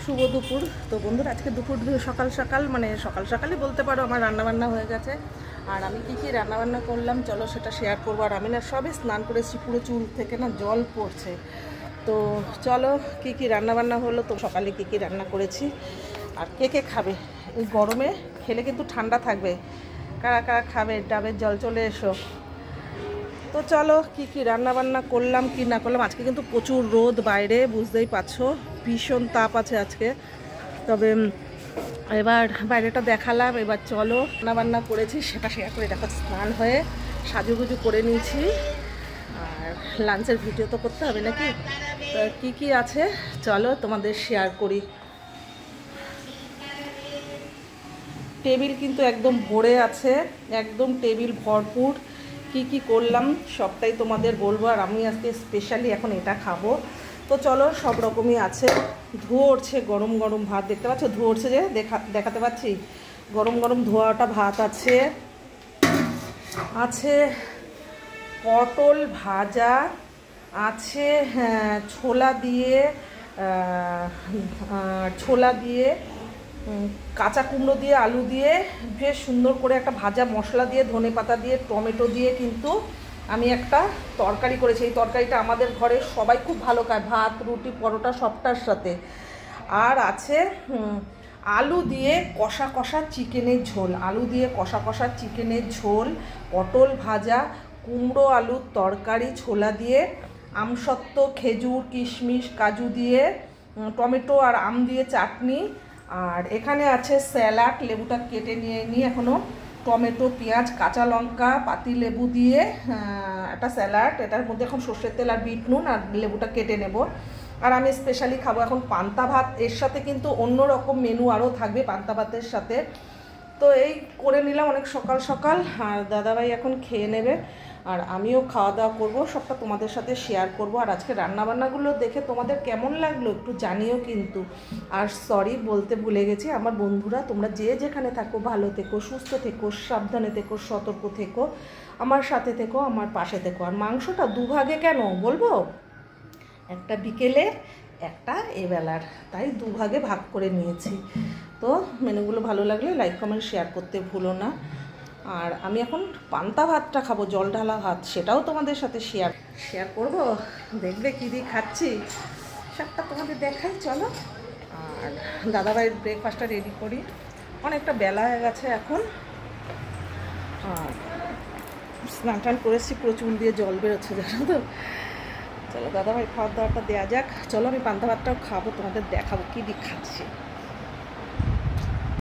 শুভ দুপুর। তো বন্ধুরা, আজকে দুপুর সকাল সকাল মানে সকাল সকালই বলতে পারো, আমার রান্নাবান্না হয়ে গেছে। আর আমি কী কী রান্নাবান্না করলাম চলো সেটা শেয়ার করবো। আর আমি না সবে স্নান করেছি, পুরো চুল থেকে না জল পড়ছে। তো চলো কী কী রান্নাবান্না হলো, তো সকালে কী কী রান্না করেছি আর কে কে খাবে। এই গরমে খেলে কিন্তু ঠান্ডা থাকবে, কারা কারা খাবে ডাবের জল চলে এসো। তো চলো কী কী রান্নাবান্না করলাম কি না করলাম। আজকে কিন্তু প্রচুর রোদ বাইরে, বুঝতেই পারছো, ভীষণ তাপ আছে আজকে। তবে এবার বাইরেটা দেখালাম, এবার চলো রান্নাবান্না করেছি সেটা শেয়ার করে দেখো। স্নান হয়ে সাজুগুজু করে নিয়েছি, আর লাঞ্চের ভিডিও তো করতে হবে নাকি। তো কী কী আছে চলো তোমাদের শেয়ার করি। টেবিল কিন্তু একদম ভরে আছে, একদম টেবিল ভরপুর। কি কি করলাম সবটাই তোমাদের বলবো। আর আমি আজকে স্পেশালি এখন এটা খাবো। তো চলো, সব রকমই আছে। ধোয়া উঠছে গরম গরম ভাত, দেখতে পাচ্ছ ধোয়া উঠছে যে দেখাতে পাচ্ছি। গরম গরম ধোয়াটা ভাত আছে, আছে পটল ভাজা আছে, হ্যাঁ ছোলা দিয়ে কাঁচা কুমড়ো দিয়ে আলু দিয়ে বেশ সুন্দর করে একটা ভাজা মশলা দিয়ে ধনেপাতা দিয়ে টমেটো দিয়ে কিন্তু আমি একটা তরকারি করেছি। এই তরকারিটা আমাদের ঘরে সবাই খুব ভালো খায়, ভাত রুটি পরোটা সবটার সাথে। আর আছে আলু দিয়ে কষা কষা চিকেনের ঝোল, আলু দিয়ে কষা কষা চিকেনের ঝোল, পটল ভাজা, কুমড়ো আলুর তরকারি ছোলা দিয়ে, আমসত্ত্ব খেজুর কিশমিশ কাজু দিয়ে, টমেটো আর আম দিয়ে চাটনি। আর এখানে আছে স্যালাড, লেবুটা কেটে নিয়ে এখনও, টমেটো পেঁয়াজ কাঁচা লঙ্কা পাতি লেবু দিয়ে একটা স্যালাড। এটার মধ্যে এখন সর্ষের তেল আর বিট নুন আর লেবুটা কেটে নেব। আর আমি স্পেশালি খাবো এখন পান্তা ভাত, এর সাথে কিন্তু অন্য রকম মেনু আরও থাকবে পান্তা ভাতের সাথে। তো এই করে নিলাম অনেক সকাল সকাল। আর দাদাভাই এখন খেয়ে নেবে, আর আমিও খাওয়া দাওয়া করবো, সবটা তোমাদের সাথে শেয়ার করব। আর আজকে রান্নাবান্নাগুলো দেখে তোমাদের কেমন লাগলো একটু জানিও কিন্তু। আর সরি বলতে ভুলে গেছি, আমার বন্ধুরা তোমরা যে যেখানে থাকো ভালো থেকো, সুস্থ থেকো, সাবধানে থেকো, সতর্ক থেকো, আমার সাথে থেকো, আমার পাশে থেকো। আর মাংসটা দুভাগে কেন বলবো, একটা বিকেলে একটা এবেলার, তাই দুভাগে ভাগ করে নিয়েছি। তো মেনুগুলো ভালো লাগলে লাইক কমেন্ট শেয়ার করতে ভুলো না। আর আমি এখন পান্তা ভাতটা খাবো, জল ঢালা ভাত, সেটাও তোমাদের সাথে শেয়ার করব। দেখবে কী দিয়ে খাচ্ছি সবটা তোমাদের দেখাই চলো। আর দাদাভাইয়ের ব্রেকফাস্টটা রেডি করি, অনেকটা বেলা হয়ে গেছে এখন। আর স্নান টান করেছি, পুরো চুল দিয়ে জল বেরোচ্ছে জানো তো। চলো দাদাভাই খাওয়ার দাওয়াটা দেওয়া যাক। চলো আমি পান্তা ভাতটাও খাবো, তোমাদের দেখাবো কী দিয়ে খাচ্ছি।